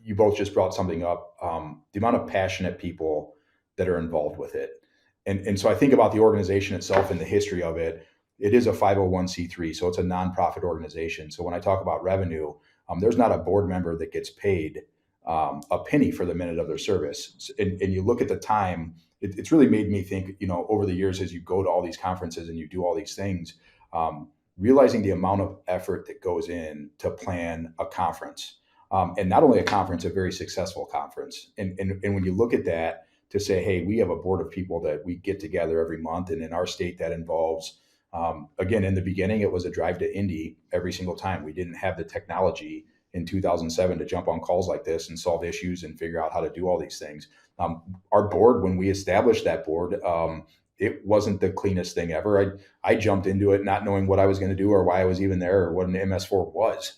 you both just brought something up, the amount of passionate people that are involved with it. And so I think about the organization itself and the history of it. It is a 501c3, so it's a nonprofit organization. So when I talk about revenue, there's not a board member that gets paid a penny for the minute of their service. And you look at the time, it's really made me think, over the years, as you go to all these conferences and you do all these things, realizing the amount of effort that goes in to plan a conference. And not only a conference, a very successful conference. And when you look at that, to say, hey, we have a board of people that we get together every month. And in our state, that involves, again, in the beginning, it was a drive to Indy every single time. We didn't have the technology in 2007 to jump on calls like this and solve issues and figure out how to do all these things. Our board, when we established that board, it wasn't the cleanest thing ever. I jumped into it not knowing what I was going to do or why I was even there or what an MS4 was.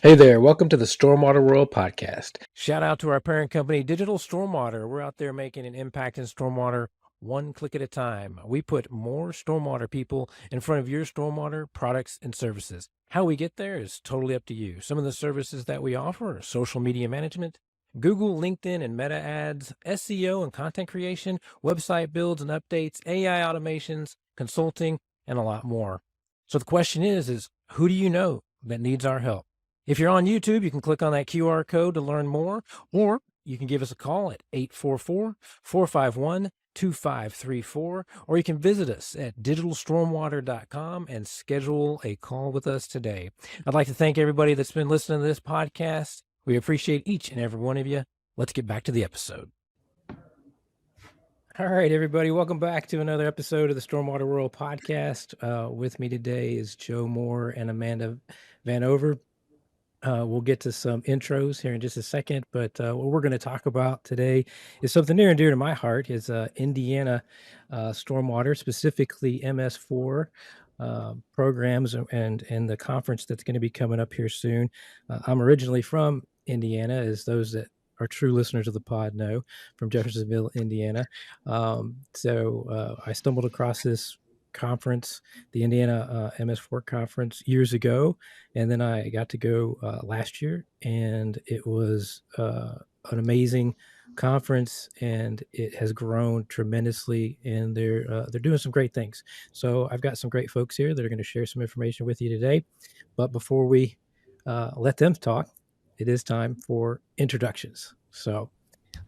Hey there, welcome to the Stormwater World Podcast. Shout out to our parent company, Digital Stormwater. We're out there making an impact in stormwater one click at a time. We put more stormwater people in front of your stormwater products and services. How we get there is totally up to you. Some of the services that we offer are social media management, Google, LinkedIn, and Meta ads, SEO and content creation, website builds and updates, AI automations, consulting, and a lot more. So the question is who do you know that needs our help? If you're on YouTube, you can click on that QR code to learn more, or you can give us a call at 844-451-2534, or you can visit us at digitalstormwater.com and schedule a call with us today. I'd like to thank everybody that's been listening to this podcast. We appreciate each and every one of you. Let's get back to the episode. All right, everybody, welcome back to another episode of the Stormwater World Podcast. With me today is Joe Moore and Amanda Vandenoever. We'll get to some intros here in just a second, but what we're going to talk about today is something near and dear to my heart. Is Indiana stormwater, specifically MS4 programs, and the conference that's going to be coming up here soon. I'm originally from Indiana, as those that are true listeners of the pod know, from Jeffersonville, Indiana. So I stumbled across this conference, the Indiana MS4 conference, years ago, and then I got to go last year, and it was an amazing conference, and it has grown tremendously, and they're doing some great things. So I've got some great folks here that are going to share some information with you today. But before we let them talk, it is time for introductions. So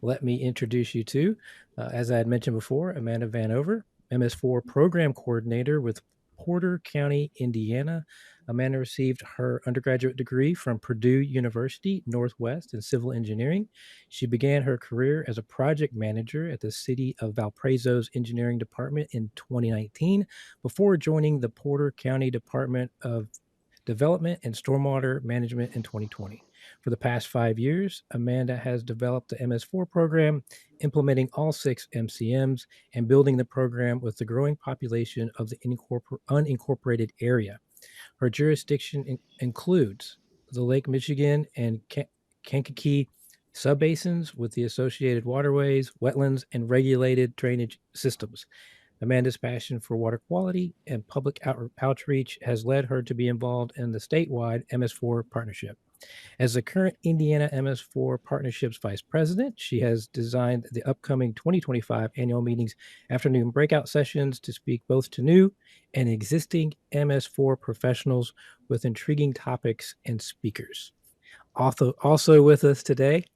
let me introduce you to, as I had mentioned before, Amanda Vandenoever, MS4 Program Coordinator with Porter County, Indiana. Amanda received her undergraduate degree from Purdue University Northwest in civil engineering. She began her career as a project manager at the City of Valparaiso's engineering department in 2019 before joining the Porter County Department of Development and Stormwater Management in 2020. For the past 5 years, Amanda has developed the MS4 program, implementing all 6 MCMs and building the program with the growing population of the unincorporated area. Her jurisdiction includes the Lake Michigan and Kankakee subbasins with the associated waterways, wetlands, and regulated drainage systems. Amanda's passion for water quality and public outreach has led her to be involved in the statewide MS4 partnership. As the current Indiana MS4 Partnerships Vice President, she has designed the upcoming 2025 annual meetings afternoon breakout sessions to speak both to new and existing MS4 professionals with intriguing topics and speakers. Also with us today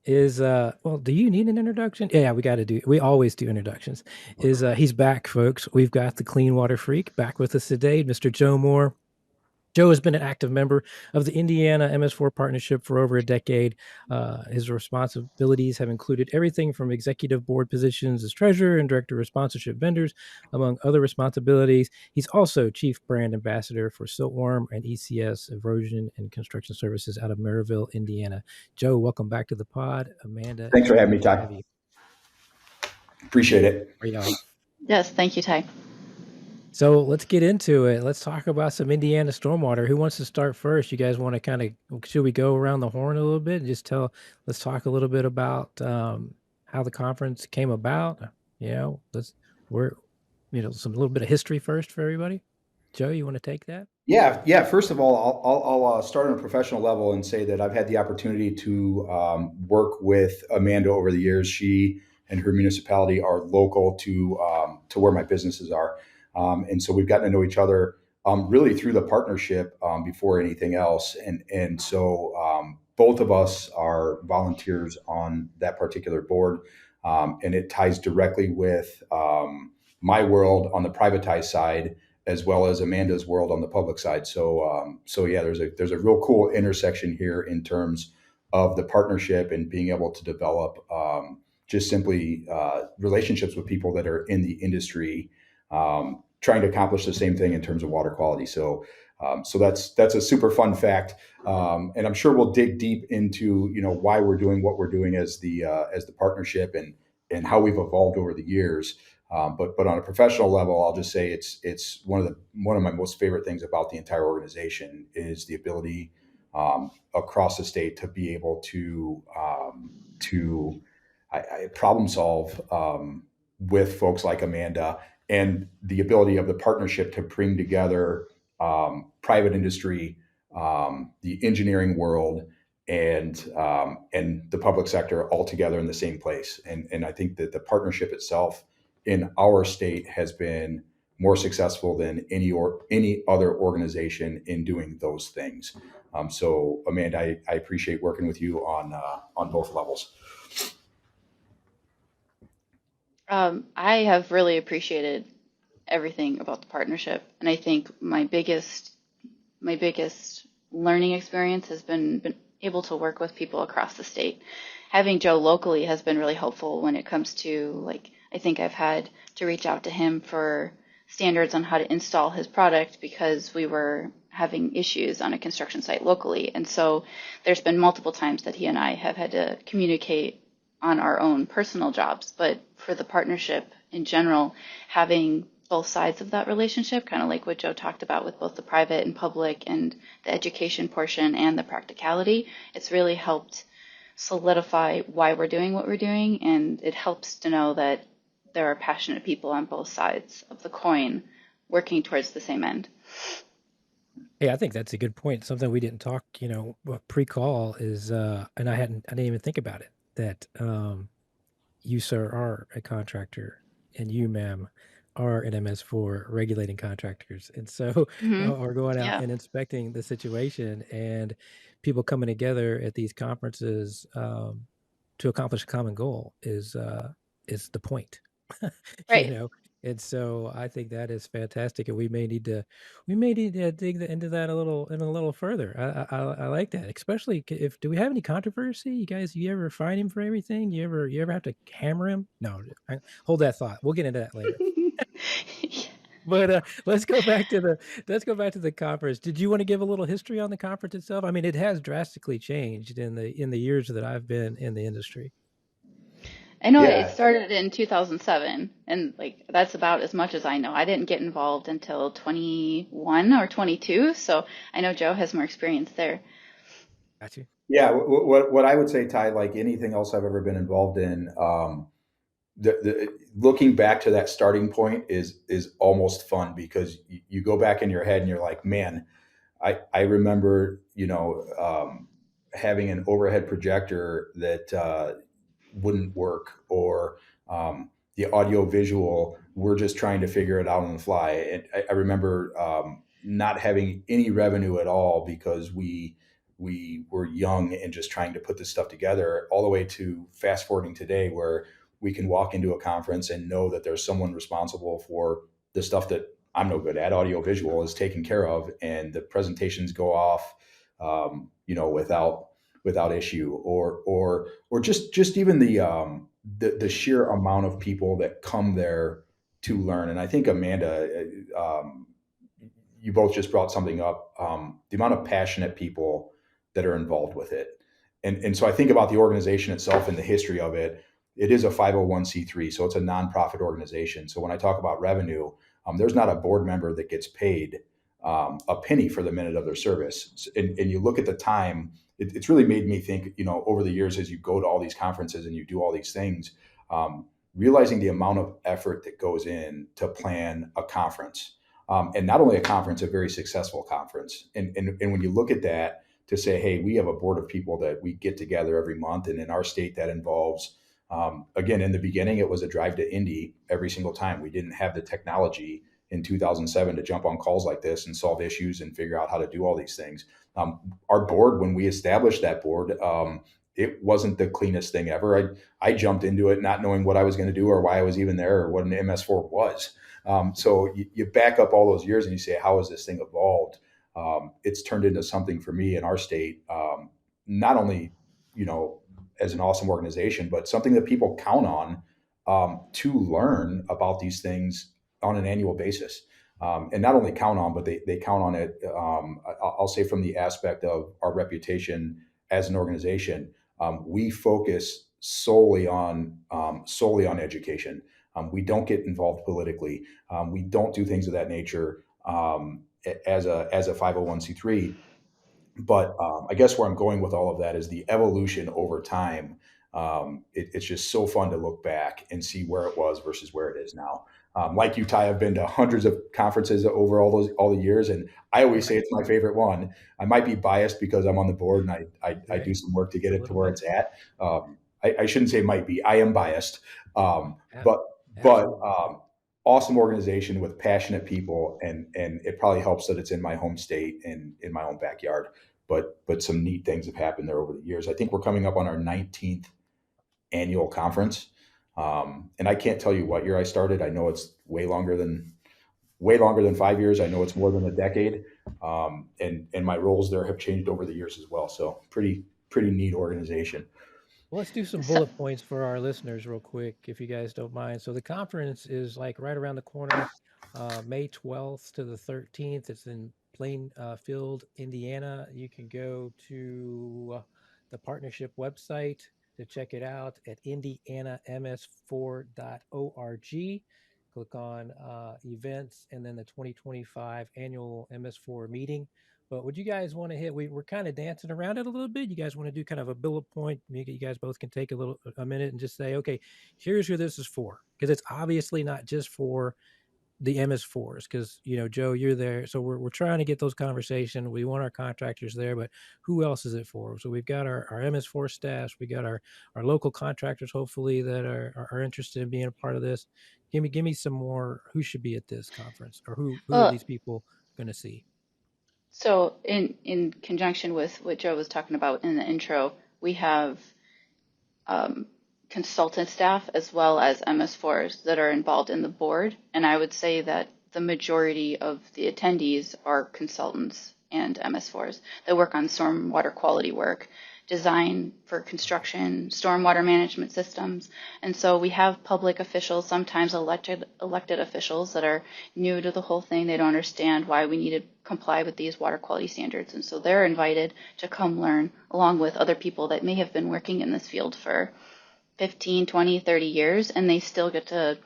is do you need an introduction? Yeah, we always do introductions. He's back, folks. We've got the clean water freak back with us today, Mr. Joe Moore. Joe has been an active member of the Indiana MS4 partnership for over a decade. His responsibilities have included everything from executive board positions as treasurer and director of sponsorship vendors, among other responsibilities. He's also chief brand ambassador for Siltworm and ECS Erosion and Construction Services out of Maryville, Indiana. Joe, welcome back to the pod. Amanda, thanks for having me, Ty. Appreciate it. Yes, thank you, Ty. So let's get into it. Let's talk about some Indiana stormwater. Who wants to start first? You guys want to should we go around the horn a little bit and let's talk a little bit about how the conference came about. Some little bit of history first for everybody. Joe, you want to take that? Yeah. First of all, I'll start on a professional level and say that I've had the opportunity to work with Amanda over the years. She and her municipality are local to where my businesses are, and so we've gotten to know each other really through the partnership before anything else. And so both of us are volunteers on that particular board, and it ties directly with my world on the privatized side, as well as Amanda's world on the public side. So yeah, there's a real cool intersection here in terms of the partnership and being able to develop just simply relationships with people that are in the industry, trying to accomplish the same thing in terms of water quality. So that's a super fun fact, and I'm sure we'll dig deep into why we're doing what we're doing as the partnership and how we've evolved over the years. But on a professional level, I'll just say it's one of my most favorite things about the entire organization is the ability across the state to be able to problem solve with folks like Amanda, and the ability of the partnership to bring together private industry, the engineering world, and the public sector all together in the same place. And I think that the partnership itself in our state has been more successful than any other organization in doing those things. So Amanda, I appreciate working with you on both levels. I have really appreciated everything about the partnership, and I think my biggest learning experience has been able to work with people across the state. Having Joe locally has been really helpful when it comes to, like, I think I've had to reach out to him for standards on how to install his product because we were having issues on a construction site locally. And so there's been multiple times that he and I have had to communicate on our own personal jobs. But for the partnership in general, having both sides of that relationship, kind of like what Joe talked about with both the private and public and the education portion and the practicality, it's really helped solidify why we're doing what we're doing. And it helps to know that there are passionate people on both sides of the coin working towards the same end. Yeah, I think that's a good point. Something we didn't talk, pre-call is, and I didn't even think about it, that you, sir, are a contractor, and you, ma'am, are an MS4 regulating contractors. And so are going out Yeah. and inspecting the situation, and people coming together at these conferences to accomplish a common goal is the point. Right. And so I think that is fantastic, and we may need to dig into that a little further. I like that, especially if do we have any controversy? You ever find him for everything? You ever have to hammer him? No, hold that thought. We'll get into that later. But let's go back to the conference. Did you want to give a little history on the conference itself? I mean, it has drastically changed in the years that I've been in the industry. I know it Yeah, started in 2007, and like that's about as much as I know. I didn't get involved until 21 or 22, so I know Joe has more experience there. Got you. yeah. What I would say, Ty, like anything else I've ever been involved in, looking back to that starting point is almost fun because you go back in your head and you're like, man, I remember having an overhead projector that wouldn't work, or the audio visual, we're just trying to figure it out on the fly. And I remember not having any revenue at all because we were young and just trying to put this stuff together, all the way to fast forwarding today where we can walk into a conference and know that there's someone responsible for the stuff that I'm no good at, audio visual, is taken care of, and the presentations go off without issue, or just even the sheer amount of people that come there to learn. And I think Amanda, you both just brought something up, the amount of passionate people that are involved with it. And so I think about the organization itself and the history of it. It is a 501c3, so it's a nonprofit organization. So when I talk about revenue, there's not a board member that gets paid a penny for the minute of their service. And you look at the time, it's really made me think, over the years, as you go to all these conferences and you do all these things, realizing the amount of effort that goes in to plan a conference, and not only a conference, a very successful conference. And when you look at that, to say, hey, we have a board of people that we get together every month, and in our state that involves, again, in the beginning, it was a drive to Indy every single time. We didn't have the technology in 2007 to jump on calls like this and solve issues and figure out how to do all these things. Our board, when we established that board, it wasn't the cleanest thing ever. I jumped into it not knowing what I was going to do or why I was even there or what an MS4 was. So you back up all those years and you say, how has this thing evolved? It's turned into something for me in our state, not only, as an awesome organization, but something that people count on to learn about these things on an annual basis. And not only count on, but they count on it. I'll say from the aspect of our reputation as an organization, we focus solely on education. We don't get involved politically. We don't do things of that nature as a 501c3. But I guess where I'm going with all of that is the evolution over time. It's just so fun to look back and see where it was versus where it is now. Like you, Ty, I've been to hundreds of conferences over all the years, and I always say it's my favorite one. I might be biased because I'm on the board and I do some work to get it to where it's at. I shouldn't say might be. I am biased, but awesome organization with passionate people, and it probably helps that it's in my home state and in my own backyard. But some neat things have happened there over the years. I think we're coming up on our 19th annual conference. And I can't tell you what year I started. I know it's way longer than 5 years. I know it's more than a decade. And my roles there have changed over the years as well. So pretty neat organization. Well, let's do some bullet points for our listeners real quick, if you guys don't mind. So the conference is like right around the corner, May 12th to the 13th. It's in Plainfield, Indiana. You can go to the partnership website to check it out at indianams4.org. Click on events and then the 2025 annual MS4 meeting. But would you guys want to hit? We're kind of dancing around it a little bit. You guys want to do kind of a bullet point? Maybe you guys both can take a minute and just say, okay, here's who this is for, because it's obviously not just for the MS4s, because Joe, you're there, so we're trying to get those conversations. We want our contractors there, but who else is it for? So we've got our MS4 staffs, we got our local contractors, hopefully, that are interested in being a part of this. Give me some more. Who should be at this conference, or who are these people going to see? So in conjunction with what Joe was talking about in the intro, we have consultant staff as well as MS4s that are involved in the board. And I would say that the majority of the attendees are consultants and MS4s that work on stormwater quality work, design for construction, stormwater management systems. And so we have public officials, sometimes elected officials that are new to the whole thing. They don't understand why we need to comply with these water quality standards. And so they're invited to come learn along with other people that may have been working in this field for 15, 20, 30 years, and they still get to,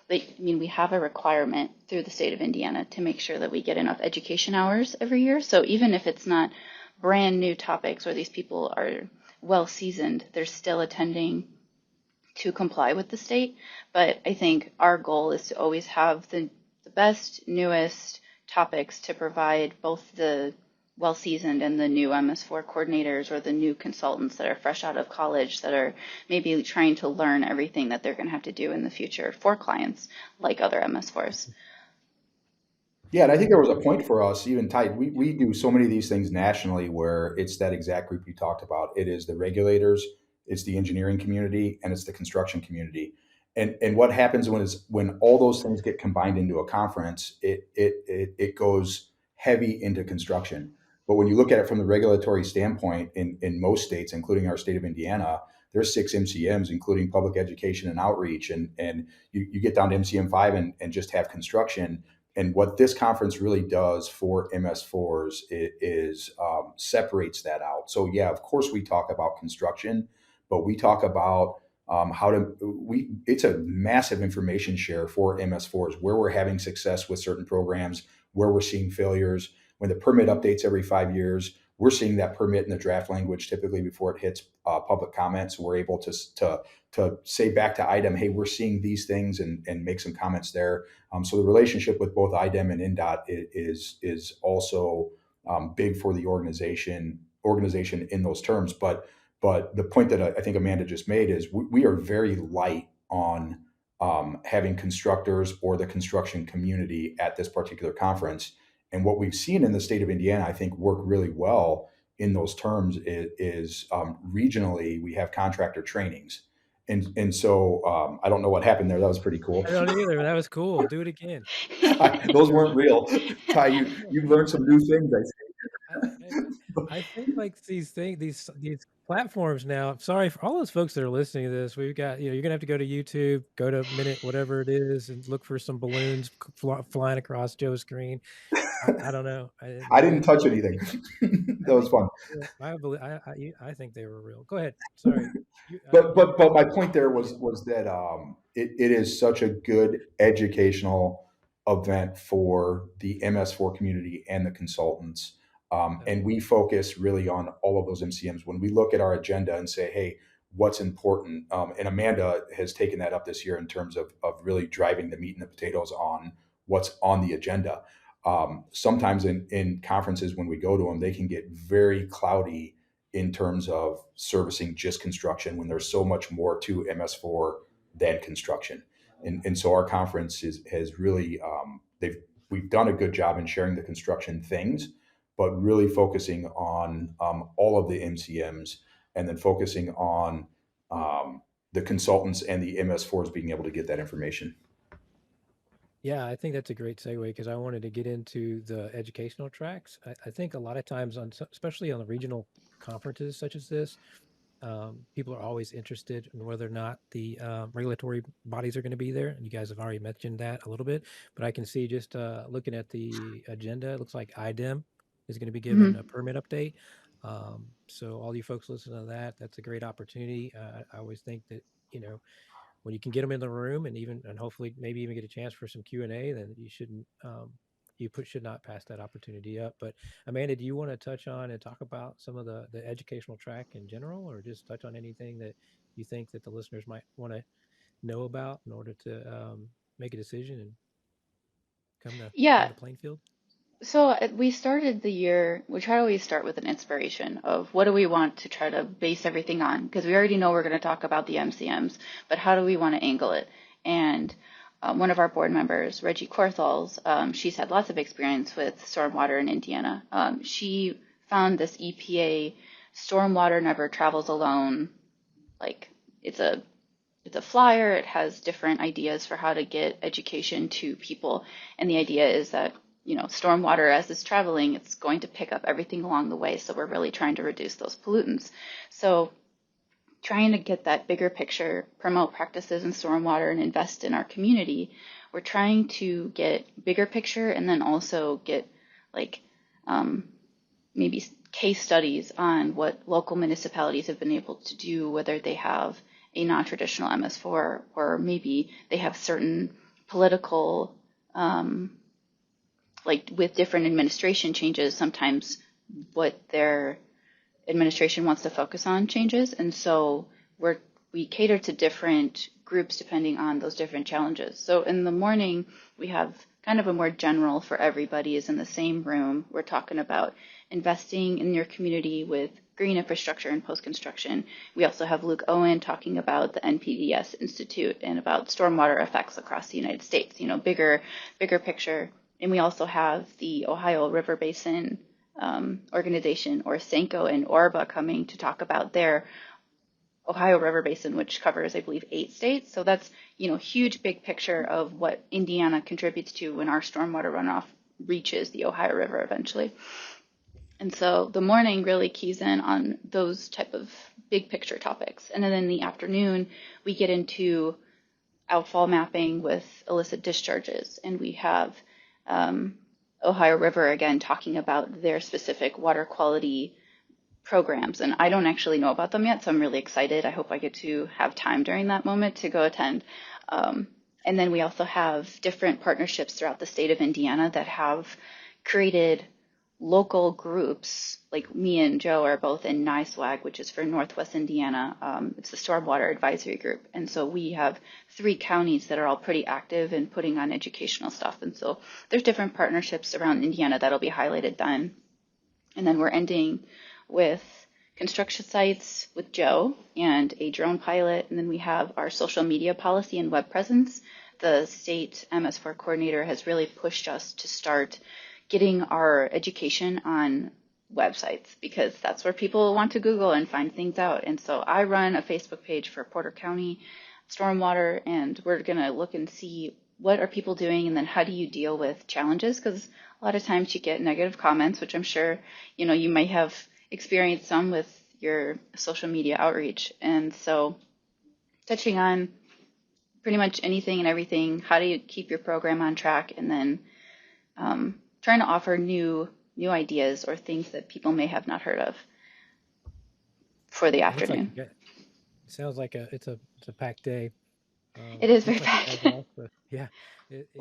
we have a requirement through the state of Indiana to make sure that we get enough education hours every year. So even if it's not brand new topics or these people are well seasoned, they're still attending to comply with the state. But I think our goal is to always have the best, newest topics to provide both the well-seasoned and the new MS4 coordinators or the new consultants that are fresh out of college that are maybe trying to learn everything that they're going to have to do in the future for clients like other MS4s. Yeah, and I think there was a point for us, even tight. We do so many of these things nationally where it's that exact group you talked about. It is the regulators, it's the engineering community, and it's the construction community. And what happens when all those things get combined into a conference, it goes heavy into construction. But when you look at it from the regulatory standpoint, in most states, including our state of Indiana, there's 6 MCMs, including public education and outreach, and you get down to MCM-5 and just have construction. And what this conference really does for MS4s is separates that out. So yeah, of course we talk about construction, but we talk about it's a massive information share for MS4s, where we're having success with certain programs, where we're seeing failures, when the permit updates every 5 years, we're seeing that permit in the draft language typically before it hits public comments. We're able to say back to IDEM, hey, we're seeing these things, and make some comments there. So the relationship with both IDEM and INDOT is also big for the organization in those terms. But the point that I think Amanda just made is we are very light on having constructors or the construction community at this particular conference. And what we've seen in the state of Indiana, I think, work really well in those terms is regionally we have contractor trainings. And so I don't know what happened there. That was pretty cool. I don't either. That was cool. Do it again. Those weren't real. Ty, you've learned some new things, I I think like these things, these platforms now. I'm sorry for all those folks that are listening to this. We've got, you're gonna have to go to YouTube, go to minute whatever it is, and look for some balloons flying across Joe's screen. I don't know. I didn't touch anything. That was fun. I think they were real. Go ahead. Sorry. But my point there was that it is such a good educational event for the MS4 community and the consultants. And we focus really on all of those MCMs. When we look at our agenda and say, hey, what's important? And Amanda has taken that up this year in terms of really driving the meat and the potatoes on what's on the agenda. Sometimes in conferences, when we go to them, they can get very cloudy in terms of servicing just construction when there's so much more to MS4 than construction. And so our conference has really, we've done a good job in sharing the construction things, but really focusing on all of the MCMs, and then focusing on the consultants and the MS4s being able to get that information. Yeah, I think that's a great segue because I wanted to get into the educational tracks. I think a lot of times, especially on the regional conferences such as this, people are always interested in whether or not the regulatory bodies are going to be there. And you guys have already mentioned that a little bit, but I can see just looking at the agenda, it looks like IDEM is going to be given a permit update. So all you folks listening to that, that's a great opportunity. I always think that, when you can get them in the room and hopefully maybe even get a chance for some Q&A, then you shouldn't, should not pass that opportunity up. But Amanda, do you want to touch on and talk about some of the educational track in general, or just touch on anything that you think that the listeners might want to know about in order to make a decision and come Yeah. to Plainfield? So we started the year, we try to always start with an inspiration of what do we want to try to base everything on? Because we already know we're going to talk about the MCMs, but how do we want to angle it? And one of our board members, Reggie Corthals, she's had lots of experience with stormwater in Indiana. She found this EPA Stormwater Never Travels Alone, like it's a flyer. It has different ideas for how to get education to people. And the idea is that stormwater, as it's traveling, it's going to pick up everything along the way. So we're really trying to reduce those pollutants. So trying to get that bigger picture, promote practices in stormwater and invest in our community, we're trying to get bigger picture and then also get maybe case studies on what local municipalities have been able to do, whether they have a non-traditional MS4 or maybe they have certain political with different administration changes, sometimes what their administration wants to focus on changes. And so we cater to different groups depending on those different challenges. So in the morning, we have kind of a more general for everybody is in the same room. We're talking about investing in your community with green infrastructure and post-construction. We also have Luke Owen talking about the NPDES Institute and about stormwater effects across the United States, bigger picture. And we also have the Ohio River Basin organization, or SENCO, and ORBA coming to talk about their Ohio River Basin, which covers, I believe, 8 states. So that's, huge big picture of what Indiana contributes to when our stormwater runoff reaches the Ohio River eventually. And so the morning really keys in on those type of big picture topics. And then in the afternoon, we get into outfall mapping with illicit discharges. And we have Ohio River, again, talking about their specific water quality programs. And I don't actually know about them yet, so I'm really excited. I hope I get to have time during that moment to go attend. And then we also have different partnerships throughout the state of Indiana that have created local groups, like me and Joe are both in NISWAG, which is for Northwest Indiana. It's the Stormwater Advisory Group. And so we have 3 counties that are all pretty active in putting on educational stuff. And so there's different partnerships around Indiana that'll be highlighted then. And then we're ending with construction sites with Joe and a drone pilot. And then we have our social media policy and web presence. The state MS4 coordinator has really pushed us to start getting our education on websites because that's where people want to Google and find things out. And so I run a Facebook page for Porter County Stormwater, and we're going to look and see what are people doing and then how do you deal with challenges, because a lot of times you get negative comments, which I'm sure you might have experienced some with your social media outreach. And so touching on pretty much anything and everything, how do you keep your program on track, and then trying to offer new ideas or things that people may have not heard of for the It looks like afternoon. it sounds like it's a packed day. It is very Looks like you packed. guys are also, yeah.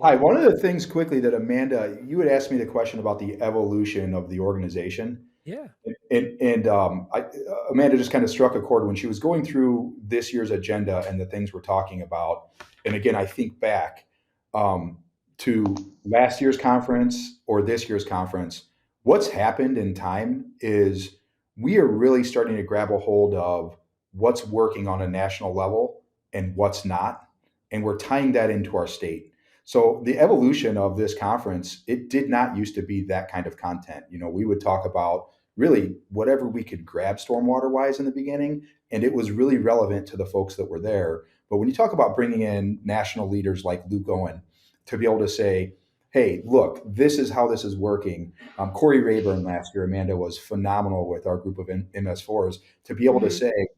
Hi, one of the things quickly that Amanda, you had asked me the question about the evolution of the organization. Yeah. Amanda just kind of struck a chord when she was going through this year's agenda and the things we're talking about. And again, I think back to last year's conference or this year's conference. What's happened in time is we are really starting to grab a hold of what's working on a national level and what's not. And we're tying that into our state. So the evolution of this conference, it did not used to be that kind of content. We would talk about really whatever we could grab stormwater wise in the beginning, and it was really relevant to the folks that were there. But when you talk about bringing in national leaders like Luke Owen to be able to say, hey, look, this is how this is working. Corey Rayburn last year, Amanda, was phenomenal with our group of MS4s to be able to Mm-hmm. say,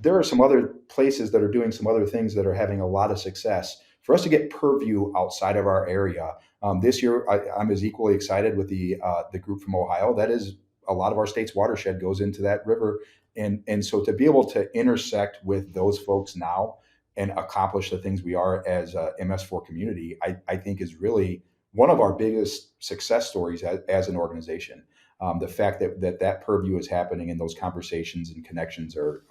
there are some other places that are doing some other things that are having a lot of success. For us to get purview outside of our area, this year I'm as equally excited with the group from Ohio. That is a lot of our state's watershed goes into that river, and so to be able to intersect with those folks now and accomplish the things we are as a MS4 community, I think is really one of our biggest success stories as an organization. The fact that purview is happening and those conversations and connections are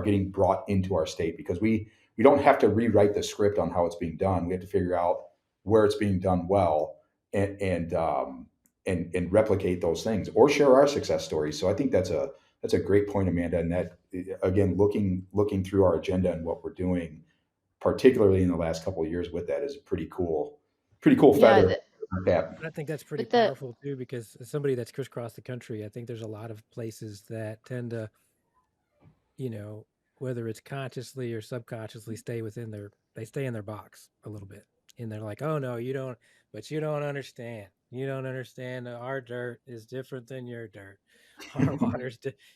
getting brought into our state, because we don't have to rewrite the script on how it's being done. We have to figure out where it's being done well and replicate those things or share our success stories. So I think that's a great point, Amanda. And that, again, looking through our agenda and what we're doing, particularly in the last couple of years with that, is a pretty cool Yeah, feather cap. I think that's pretty with the powerful too, because as somebody that's crisscrossed the country, I think there's a lot of places that tend to, you know, whether it's consciously or subconsciously they stay in their box a little bit. And they're like, oh no, but you don't understand. You don't understand that our dirt is different than your dirt. Our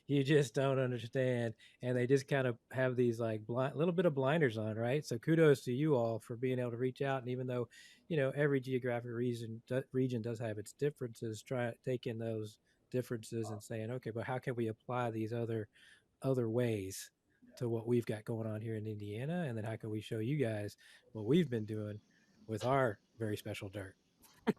you just don't understand. And they just kind of have these like little bit of blinders on, right? So kudos to you all for being able to reach out. And even though, every geographic region does have its differences, try taking those differences and saying, okay, but how can we apply these other ways to what we've got going on here in Indiana, and then how can we show you guys what we've been doing with our very special dirt and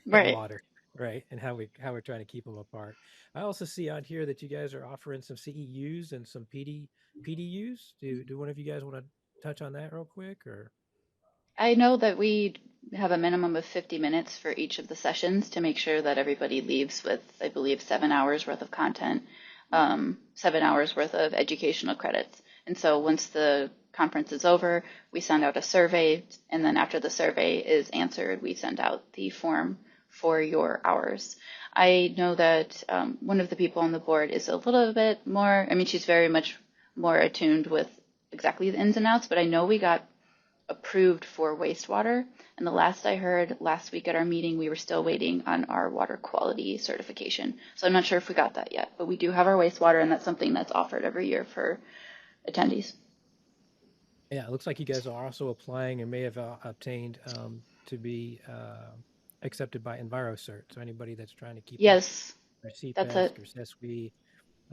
right. water, right? And how we're trying to keep them apart. I also see on here that you guys are offering some CEUs and some PDUs. Do one of you guys want to touch on that real quick, or? I know that we have a minimum of 50 minutes for each of the sessions to make sure that everybody leaves with, I believe, 7 hours worth of content, 7 hours worth of educational credits. And so once the conference is over, we send out a survey, and then after the survey is answered, we send out the form for your hours. I know that one of the people on the board is a little bit more, I mean, she's very much more attuned with exactly the ins and outs, but I know we got approved for wastewater. And the last I heard last week at our meeting, we were still waiting on our water quality certification. So I'm not sure if we got that yet, but we do have our wastewater, and that's something that's offered every year for attendees. Yeah, it looks like you guys are also applying and may have obtained to be accepted by EnviroCert. So anybody that's trying to keep up Yes, or that's CPESC it. or SESWE.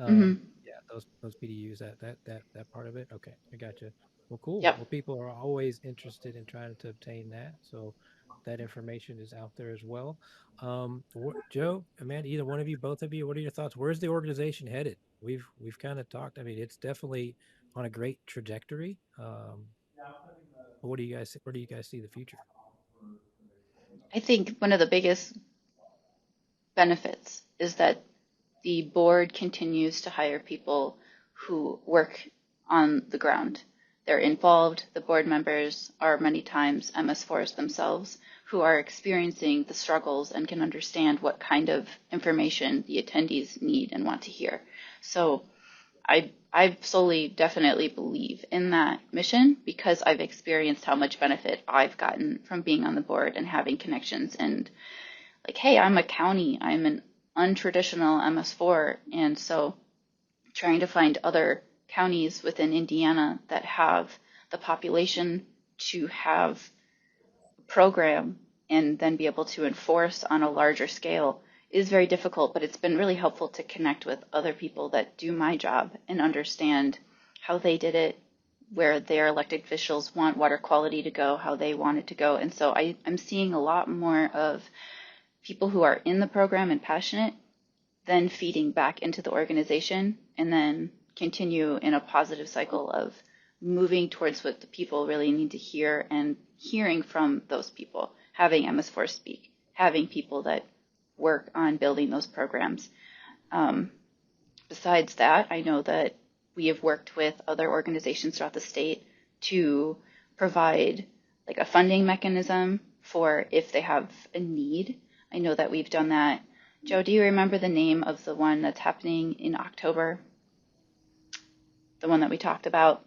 Mm-hmm. Yeah, those PDUs, that part of it. Okay, I got you. Well, cool. Yep. Well, people are always interested in trying to obtain that. So that information is out there as well. Joe, Amanda, either one of you, both of you, what are your thoughts? Where's the organization headed? We've kind of talked. I mean, it's definitely on a great trajectory. What do you guys? Where do you guys see the future? I think one of the biggest benefits is that the board continues to hire people who work on the ground. They're involved. The board members are many times MS4s themselves who are experiencing the struggles and can understand what kind of information the attendees need and want to hear. So I solely definitely believe in that mission because I've experienced how much benefit I've gotten from being on the board and having connections and like, hey, I'm a county, I'm an untraditional MS4, and so trying to find other counties within Indiana that have the population to have a program and then be able to enforce on a larger scale is very difficult, but it's been really helpful to connect with other people that do my job and understand how they did it, where their elected officials want water quality to go, how they want it to go. And so I'm seeing a lot more of people who are in the program and passionate, then feeding back into the organization and then continue in a positive cycle of moving towards what the people really need to hear and hearing from those people, having MS4 speak, having people that work on building those programs. Besides that, I know that we have worked with other organizations throughout the state to provide like a funding mechanism for if they have a need. I know that we've done that. Joe, do you remember the name of the one that's happening in October? The one that we talked about?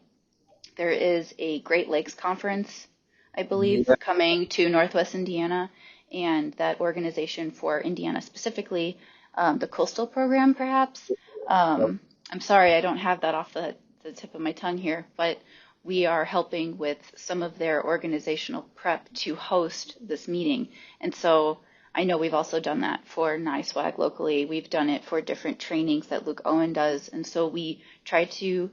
There is a Great Lakes Conference, I believe, Yeah. coming to Northwest Indiana, and that organization for Indiana specifically, the Coastal Program, perhaps. I'm sorry, I don't have that off the tip of my tongue here, but we are helping with some of their organizational prep to host this meeting. And so I know we've also done that for NISWAG locally. We've done it for different trainings that Luke Owen does. And so we try to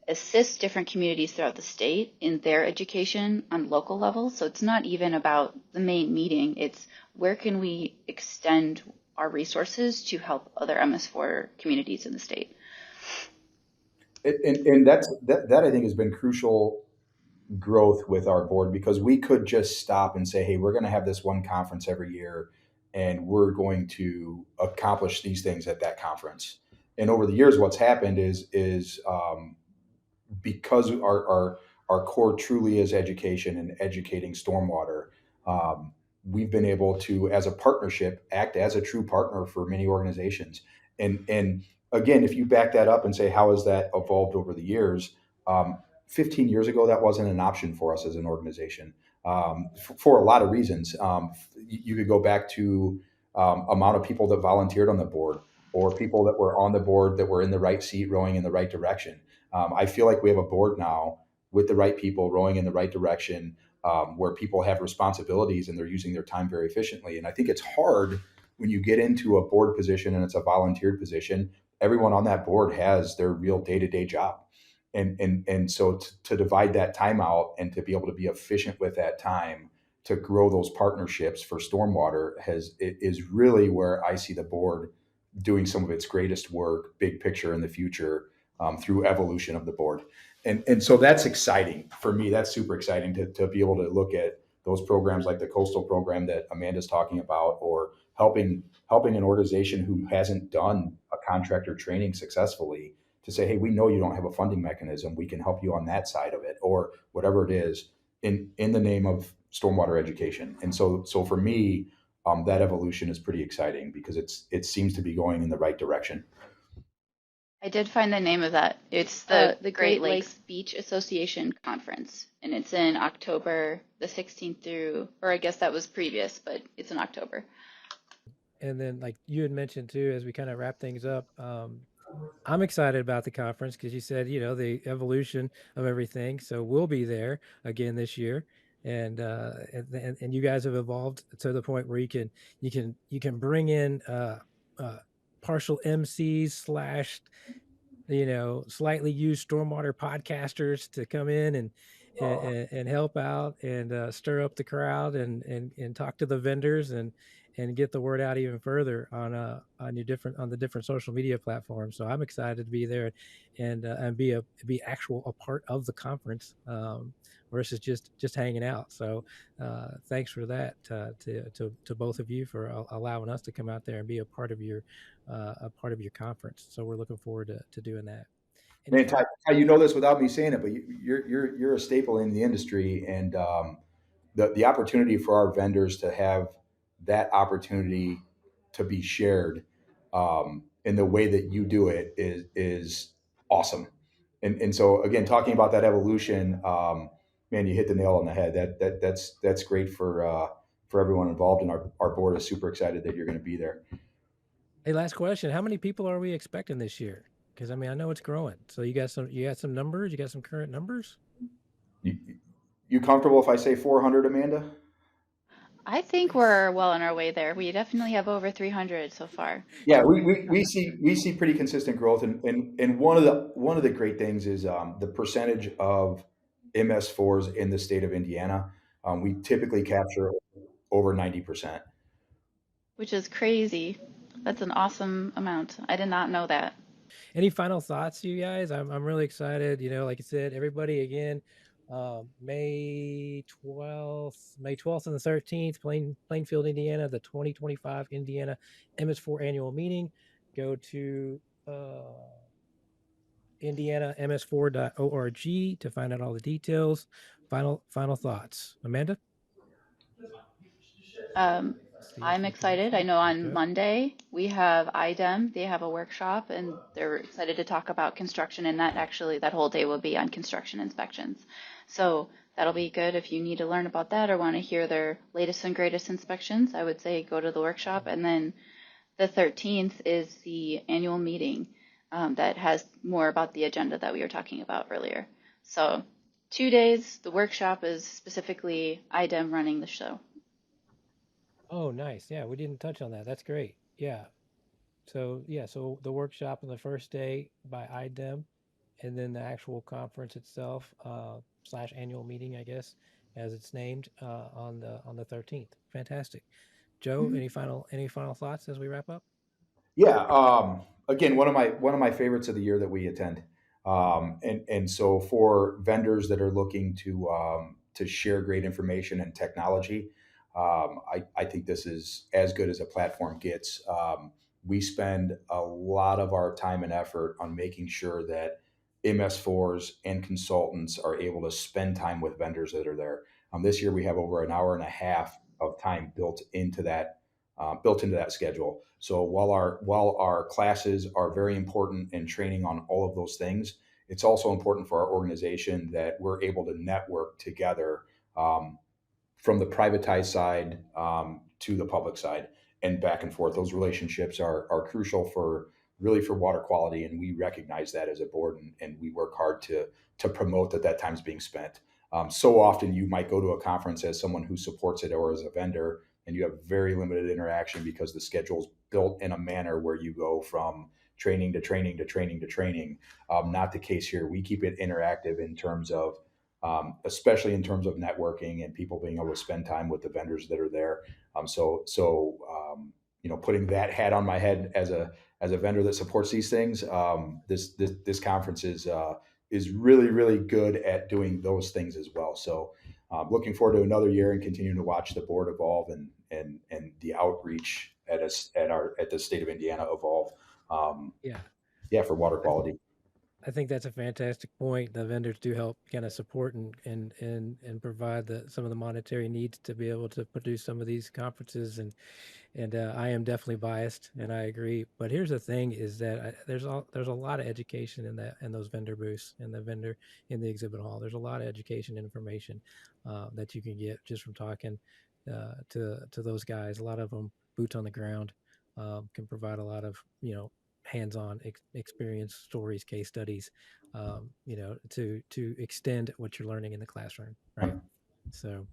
assist different communities throughout the state in their education on local levels. So it's not even about the main meeting. It's where can we extend our resources to help other MS4 communities in the state. And that I think has been crucial growth with our board because we could just stop and say, hey, we're going to have this one conference every year and we're going to accomplish these things at that conference. And over the years, what's happened is because our core truly is education and educating stormwater. We've been able to, as a partnership, act as a true partner for many organizations. And again, if you back that up and say, how has that evolved over the years? 15 years ago, that wasn't an option for us as an organization for a lot of reasons. You could go back to amount of people that volunteered on the board or people that were on the board that were in the right seat rowing in the right direction. I feel like we have a board now with the right people rowing in the right direction, where people have responsibilities and they're using their time very efficiently. And I think it's hard when you get into a board position and it's a volunteered position. Everyone on that board has their real day-to-day job. And so to divide that time out and to be able to be efficient with that time to grow those partnerships for stormwater is really where I see the board doing some of its greatest work, big picture in the future, through evolution of the board. And so that's exciting for me. That's super exciting to be able to look at those programs like the coastal program that Amanda's talking about, or helping an organization who hasn't done a contractor training successfully to say, hey, we know you don't have a funding mechanism. We can help you on that side of it, or whatever it is in the name of stormwater education. And so for me, that evolution is pretty exciting because it seems to be going in the right direction. I did find the name of that. It's the Great Lakes Beach Association Conference, and it's in October the 16th through, or I guess that was previous, but it's in October. And then, like you had mentioned too, as we kind of wrap things up, I'm excited about the conference because you said, the evolution of everything. So we'll be there again this year. And you guys have evolved to the point where you can bring in partial MCs slash slightly used stormwater podcasters to come in and help out and stir up the crowd and talk to the vendors and get the word out even further on the different social media platforms. So I'm excited to be there and be actual a part of the conference versus just hanging out. So thanks for that to both of you for allowing us to come out there and be a part of your conference. So we're looking forward to doing that. Any Man, Ty, you know this without me saying it, but you're a staple in the industry, and the opportunity for our vendors to have that opportunity to be shared in the way that you do it is awesome. And so again, talking about that evolution, man, you hit the nail on the head. That's great for everyone involved, and our board is super excited that you're going to be there. Hey, last question. How many people are we expecting this year? Because I mean, I know it's growing. So you got some numbers, you got some current numbers? You, you comfortable if I say 400, Amanda? I think Nice. we're well on our way there. We definitely have over 300 so far. Yeah, we see pretty consistent growth, and one of the great things is the percentage of MS4s in the state of Indiana. We typically capture over 90%. Which is crazy. That's an awesome amount. I did not know that. Any final thoughts, you guys? I'm really excited. You know, like I said, everybody again, May 12th and the 13th, Plainfield, Indiana, the 2025 Indiana MS4 annual meeting. Go to indianams4.org to find out all the details. Final thoughts, Amanda. Um, Let's see if I'm we can excited. I actually know look on up. Monday we have IDEM. They have a workshop and they're excited to talk about construction, and that whole day will be on construction inspections. So that'll be good if you need to learn about that or want to hear their latest and greatest inspections. I would say go to the workshop. And then the 13th is the annual meeting that has more about the agenda that we were talking about earlier. So 2 days. The workshop is specifically IDEM running the show. Oh, nice. Yeah, we didn't touch on that. That's great. Yeah. So the workshop on the first day by IDEM, and then the actual conference itself, slash annual meeting, I guess, as it's named, on the 13th. Fantastic. Joe, any final thoughts as we wrap up? Yeah. Again, one of my favorites of the year that we attend, and so for vendors that are looking to share great information and technology, I think this is as good as a platform gets. We spend a lot of our time and effort on making sure that MS4s and consultants are able to spend time with vendors that are there. This year, we have over an hour and a half of time built into that schedule. So while our classes are very important in training on all of those things, it's also important for our organization that we're able to network together um, from the privatized side to the public side and back and forth. Those relationships are crucial for really for water quality, and we recognize that as a board, and we work hard to promote that time's being spent. So often you might go to a conference as someone who supports it or as a vendor, and you have very limited interaction because the schedule is built in a manner where you go from training to training to training to training. Not the case here. We keep it interactive in terms of especially in terms of networking and people being able to spend time with the vendors that are there. Putting that hat on my head as a vendor that supports these things, this conference is really good at doing those things as well. So, looking forward to another year and continuing to watch the board evolve and the outreach at the state of Indiana evolve. Yeah. Yeah, for water I, th- quality. I think that's a fantastic point. The vendors do help kind of support and provide some of the monetary needs to be able to produce some of these conferences and I am definitely biased, and I agree. But here's the thing: is that there's a lot of education in those vendor booths in the exhibit hall. There's a lot of education and information that you can get just from talking to those guys. A lot of them boots on the ground can provide a lot of hands-on experience, stories, case studies, to extend what you're learning in the classroom, right? So.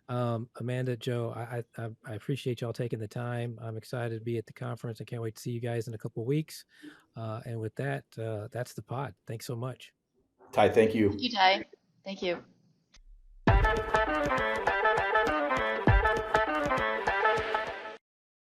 Amanda, Joe, I appreciate y'all taking the time. I'm excited to be at the conference. I can't wait to see you guys in a couple of weeks. And with that, that's the pod. Thanks so much. Ty, thank Thank you. you, Ty. Thank you.